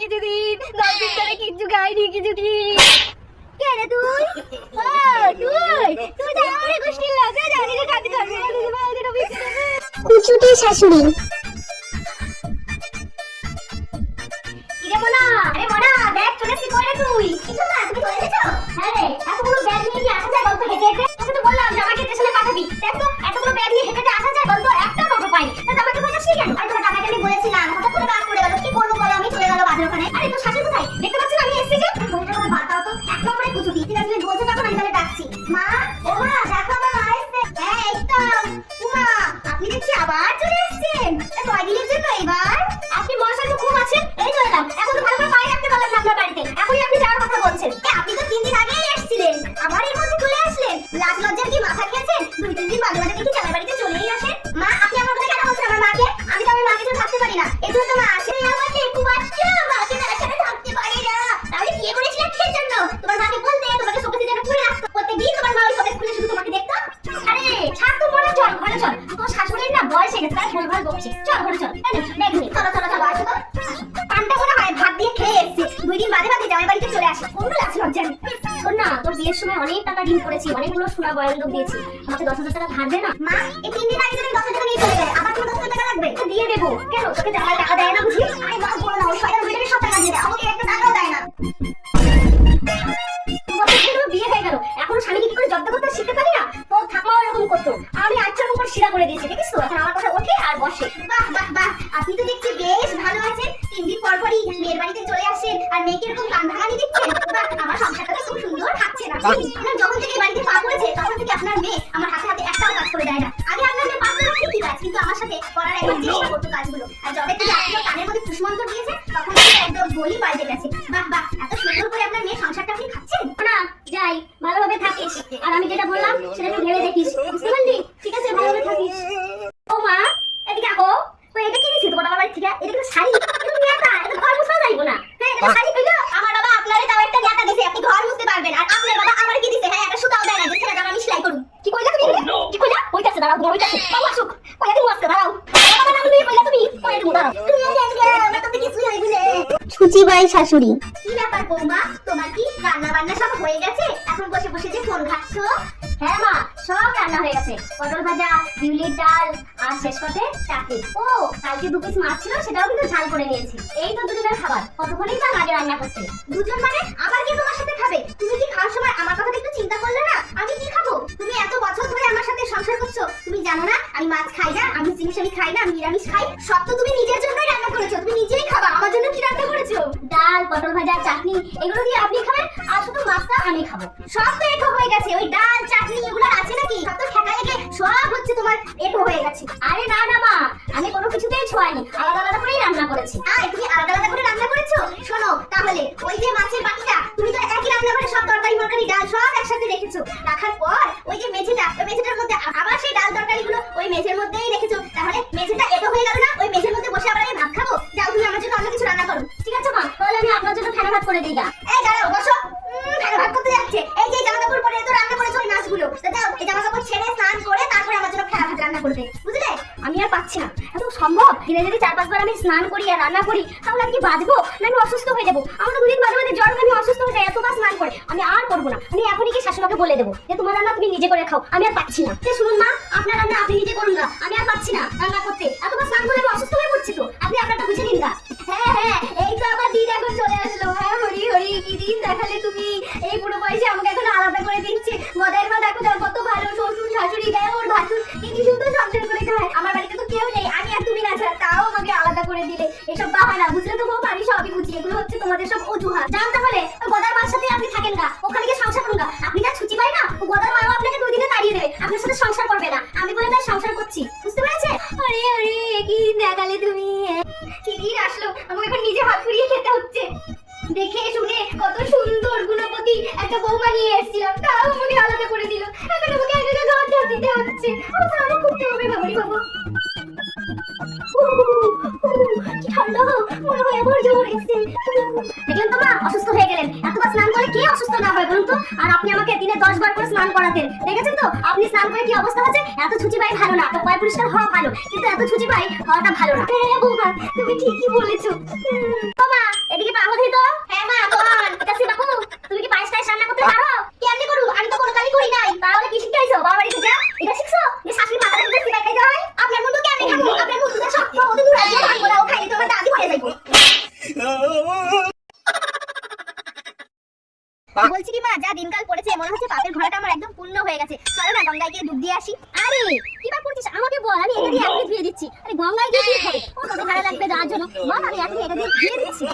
কিছুদিন 10 দিন ধরে কিচ্ছু খাইনি কিছুদিন। কে রে তুই? ও তুই তো আমারে গোষ্ঠীর লোক, জানি না কাঁদি খাবি না, তুই বাড়ি ঢুকে দেবে। কুচুটি শাশুড়ি। কিরে মোনা, আরে মোনা দেখ চলেছি কই রে তুই? কিন্তু না তুমি চলে এসেছো? হ্যাঁ রে, এতগুলো ব্যাগ নিয়ে কি আসা যায় বলতো হেঁটে হেঁটে? তোকে তো বললাম যে আমাকে স্টেশনে পাঠাবি। দেখ তো এতগুলো ব্যাগ নিয়ে হেঁটে হেঁটে আসা যায় বলতো? একটা টোটো পাইনি। তা আমাকে পাঠাসনি কেন? আরে তোমার টাকাটা আমি বলেছিলাম, হঠাৎ করে কাজ পড়ে গেল, কি করবো বলো? আমি চলে গেল বাজার ওখানে। আরে তোর শাশুড়ি কোথায়? দেখতে পাচ্ছ না আমি এসেছি যে? তুমি যখন বাদ দাও তো, এক নম্বরে কুচুটি। ঠিক আছে তুমি বলছো যখন আমি তাহলে ডাকছি। মা, ও মা, দেখো আমার মা এসেছে। হ্যাঁ এই তো। উমা, আপনি দেখছি আবার চলে এসেছেন। তা কয়দিনের জন্য এবার? আপনি মশার তো খুব আছেন, এই তো এলাম। এখন তো ভালো করে পায়ে রাখতে পারলাম না আপনার বাড়িতে, এখনই আপনি যাওয়ার কথা বলছেন। আপনি তো 3 দিন আগেই এসেছিলেন, আবার এর মধ্যে চলে আসলেন। লাজ লজ্জার কি মাথা খেয়েছেন? 2-3 দিন বাদে বাদে দেখি জামাই বাড়িতে চলেই আসেন। মা, আপনি আমার কথা কেন বলছেন আমার মাকে? আমি তো আমার মাকে ছাড়া থাকতে পারি না, এই জন্য তো মা আসে। আমার একটু বাচ্চা মাকে ছাড়া থাকতে পারি না। তাহলে বিয়ে করেছিলেন কিসের জন্য? তোমার মাকে বলতে তোমাকে শোকেসে যেন পুরে রাখতো, প্রত্যেকদিন তোমার মা ওই শোকেস খুলে শুধু তোমাকে দেখতো। আরে ছাড় তো মনে, চল ঘরে চল। তোর শাশুড়ির না বয়স হয়ে গেছে, তাই ভুলভাল বকছে। চল ঘরে চল। দেখনি চলো চলো চলো আসো তো। পানটা মনে হয় ভাত দিয়ে খেয়ে এসেছি, 2 দিন বাদে বাদে জামাই বাড়িতে চলে আসে। কোনো লাজ লজ্জা নেই। শোন না, তোর বিয়ের সময় অনেক টাকা ঋণ করেছি, অনেকগুলো সোনা বন্ধক দিয়েছি, আমাকে 10,000 টাকা ধার দে না। মা, এই 3 দিন আগে তুমি 10,000 টাকা নিয়ে চলে গেলে, আবার তোমার 10,000 টাকা লাগবে? দিয়ে দেবো। কেন তোকে জামাই টাকা দেয় না বুঝি? আরে বাবা বলো না, ওই শয়তান বুড়িটাকে সব টাকা দিয়ে দেয়, আমাকে একটা টাকাও দেয় না। বিয়ে হয়ে গেল, এখন স্বামীকে কি করে জব্দ করতে শিখতে পারি না? তোর ঠাকুমাও এরকম করতো, আমি আচ্ছার উপর শিরা করে দিয়েছি, দেখিস তো এখন আমার কথা ওঠে আর বসে। বাহ বাহ বাহ, আপনি তো দেখছি বেশ ভালো আছেন। 3 দিন পর পরই মেয়ের বাড়িতে চলে আসেন আর মেয়েকে এরকম কান ভাঙানি দিচ্ছেন। বাহ, আমার সংসারটা তো খুব সুন্দর থাকছে না। যখন থেকে এই বাড়িতে পা পড়েছে তখন থেকে আপনার মেয়ে আমার হাতে হাতে একটাও কাজ করে দেয় না। আগে আপনার মেয়ে পারতো না ঠিকই কাজ, কিন্তু আমার সাথে করার একবার চেষ্টা করতো কাজগুলো। আর যবে থেকে আপনি কানের মধ্যে কুসুমন্তর দিয়েছে তখন থেকে একদম বলি পাল্টে গেছে। বাহ বাহ, এত সুন্দর করে আপনার মেয়ে সংসারটা আপনি খাচ্ছেন না। যাই, ভালোভাবে থাকিস, আর আমি যেটা বললাম সেটা তুই ভেবে দেখিস, বুঝতে পারলি? ঠিক আছে, ভালোভাবে থাকিস। ও মা, এদিকে আসো। তো এটা কি দিছিস তোমার বাবার বাড়ি থেকে? এটা কিন্তু শাড়ি, এটা নেতা, এটা ঘর মুছাও যাইবো না। হ্যাঁ, এটা শাড়ি কইলো। আমার বাবা আপনারে তাও একটা নেতা দিছে, আপনি ঘর মুছতে পারবেন। আর আপনার বাবা আমারে কি দিছে? হ্যাঁ, একটা সুতাও দেয় না যে ছেলেটা আমি সেলাই করব। কি কইলা তুমি? কি কইলা? হইতাছে, দাঁড়াও, তোমার হইতাছে। বাবা আসুক, কইয়া দিমু আজকে, দাঁড়াও। বাবা না তুমি কইলা, তুমি কইয়া দিমু, দাঁড়াও। তুমি আমার তো কিছুই হইবে না। ছুচিবাই শাশুড়ি। কি ব্যাপার বৌমা, তোমার কি রান্না বান্না সব হয়ে গেছে? এখন বসে বসে যে ফোন ঘাটছো? হ্যাঁ মা, সব রান্না হয়ে গেছে। পটল ভাজা, বিউলির ডাল, আর শেষ পাতে চাটনি। ও, কালকে 2 পিস মাছ ছিল, সেটাও কিন্তু ঝাল করে নিয়েছি। এই তো দুজনের খাবার। কতক্ষণই তো লাগে রান্না করতে। দুজন মানে আবার কি তোমার সাথে খাবে? তুমি কি খাওয়ার সময় আমার কথা একটু চিন্তা করলে না? আমি কি খাবো? তুমি এত বছর ধরে আমার সাথে সংসার করছো, তুমি জানো না আমি মাছ খাই না, আমি জিনিস আমি খাই না, আমি নিরামিষ খাই। সব তো তুমি নিজের জন্যই রান্না করেছো, তুমি নিজেই খাবা। আমার জন্য কি রান্না করেছো? ডাল, পটল ভাজা, চাটনি, এগুলো দিয়ে আপনি খাবেন, আর শুধু মাছটা আমি খাবো। সব তো এটো হয়ে গেছে, ওই ডাল চাটনি এগুলো আছে নাকি? সব তো ঠেকা লেগে সব হচ্ছে তোমার এটো হয়ে গেছে। আরে না না মা, আমি কোনো কিছুতেই ছোঁয়াইনি, আলাদা আলাদা করেই রান্না করেছি। আয়, তুমি আলাদা আলাদা করে রান্না করেছো? শোনো তাহলে, ওই যে মাছের বাটিটা তুমি তো একই রান্না করে সব তরকারি মরকারি ডাল সব একসাথে রেখেছো। রাখার পর ওই যে মেঝেটা, ওই মেঝেটার মধ্যে আবার সেই ডাল তরকারিগুলো ওই মেঝের মধ্যেই রেখেছো। তাহলে মেঝেটা এটো হয়ে গেল না? ওই মেঝের মধ্যে বসে আবার আমি ভাত খাবো? যাও তুমি আমার জন্য অন্য কিছু রান্না করো। ঠিক আছে মা, তাহলে আমি আপনার জন্য ফেনা ভাত করে দিই। এই দাঁড়াও, বসো। ফেনা ভাত করতে যাচ্ছে? এই যে জামা কাপড় পরে তো রান্না করেছো ওই মাছগুলো, তো দাও এই জামা কাপড় ছেড়ে স্নান করে তারপরে আমার জন্য ফেনা ভাত রান্না করবে, বুঝলে? আমি আর পাচ্ছি না, এত সম্ভব? দিনে যদি 4-5 বার আমি স্নান করি আর রান্না করি তাহলে আমি কি বাঁচবো না আমি অসুস্থ হয়ে যাবো? আমার তো 2 দিন বাদে বাদে জ্বর, আমি অসুস্থ হয়ে যাই এতবার স্নান করে। আমি আর করবো না, আমি এখনই কি শাশুড়িকে বলে দেবো যে তোমার রান্না তুমি নিজে করে খাও, আমি আর পাচ্ছি না। শুনুন মা, আপনার রান্না আপনি নিজে করুন না, আমি আর পাচ্ছি না রান্না করতে। এতবার স্নান করে আমি অসুস্থ হয়ে পড়ছি, তো আপনি আপনারটা বুঝে নিন না। হ্যাঁ হ্যাঁ, এই তো আমার দিন এখন চলে আসলো। হ্যাঁ, হরি হরি, কি দিন দেখালে তুমি। এই পুরো বয়সে আমাকে এখন আলাদা করে দিচ্ছে। মদের মা দেখো যাও কত ভালো, শ্বশুর শাশুড়ি দেয় ওর ভাসুর, কি সুন্দর সংসার করে খায়। আমার বাড়িতে তো কেউ নেই, আমি আর তুমি না ছাড়া, তাও আমাকে আলাদা করে দিলে। এসব বাহানা, বুঝলে তো বউ, আমি সবই বুঝি, এগুলো হচ্ছে তোমাদের সব অজুহাত। জান তাহলে ওই গদার মার সাথে আপনি থাকেন গা, ওখানে গিয়ে সংসার করুন গা। আপনি যা ছুটি পাই না, ও গদার মাও আপনাকে 2 দিনে তাড়িয়ে দেবে, আপনার সাথে সংসার করবে না। আমি বলে তাই সংসার করছি, বুঝতে পেরেছে? আরে আরে, কি দেখালে তুমি। কি দিন আসলো, আমাকে এখন নিজে হাত পুড়িয়ে খেতে হচ্ছে। দেখে শুনে কত সুন্দর গুণবতী একটা বৌমা নিয়ে এসেছিলাম, তাও আমাকে আলাদা করে দিল। এখন আমাকে একা একা ঘর ঝাড় দিতে হচ্ছে। আমার স্নান করতে হবে, বাবারি বাবা। কি ঠান্ডা, মনে হয় আবার জ্বর এসেছে। দেখলেন তো মা, অসুস্থ হয়ে গেলেন। এতবার স্নান করে কে অসুস্থ না হয় বলুন তো? আর আপনি আমাকে দিনে 10 বার করে স্নান করাতেন, দেখেছেন তো আপনি স্নান করে কি অবস্থা হচ্ছে। এত ছুচি পাই ভালো না, পয় পরিষ্কার হওয়া ভালো, কিন্তু এত ছুচি পাই হওয়াটা ভালো না। হ্যাঁ বৌমা, তুমি ঠিকই বলেছো। মা এদিকে পাগল হই তো। হ্যাঁ মা বল। এটা সে বাপু, তুমি কি পায়েস টাইস রান্না করতে পারো? কেমনে করু? আমি তো কোনো কাজই করি নাই। তাহলে কি শিখাইছো বাবা বাড়ি থেকে? এটা শিখছো যে শাশুড়ি মাথাটা দিতে সিলাই খাইতে হয়? আপনার মতো কেমনে খাবো? আপনার মতো তো সব ওদের দূর আছে, খাবো না, ও খাইলে তো আমার দাদি হয়ে যাইবো। বলছি কি মা, যা দিনকাল পড়েছে মনে হচ্ছে পাপের ঘোড়াটা আমার একদম পূর্ণ হয়ে গেছে। চলো না গঙ্গায় গিয়ে ডুব দিয়ে আসি। আরে কি বা করছিস আমাকে বল, আমি এটা দিয়ে এখনই ধুয়ে দিচ্ছি। আরে গঙ্গায় গিয়ে কি হবে? ও কত ভালো লাগবে যাওয়ার জন্য, বল আমি এখনই এটা দিয়ে ধুয়ে দিচ্ছি।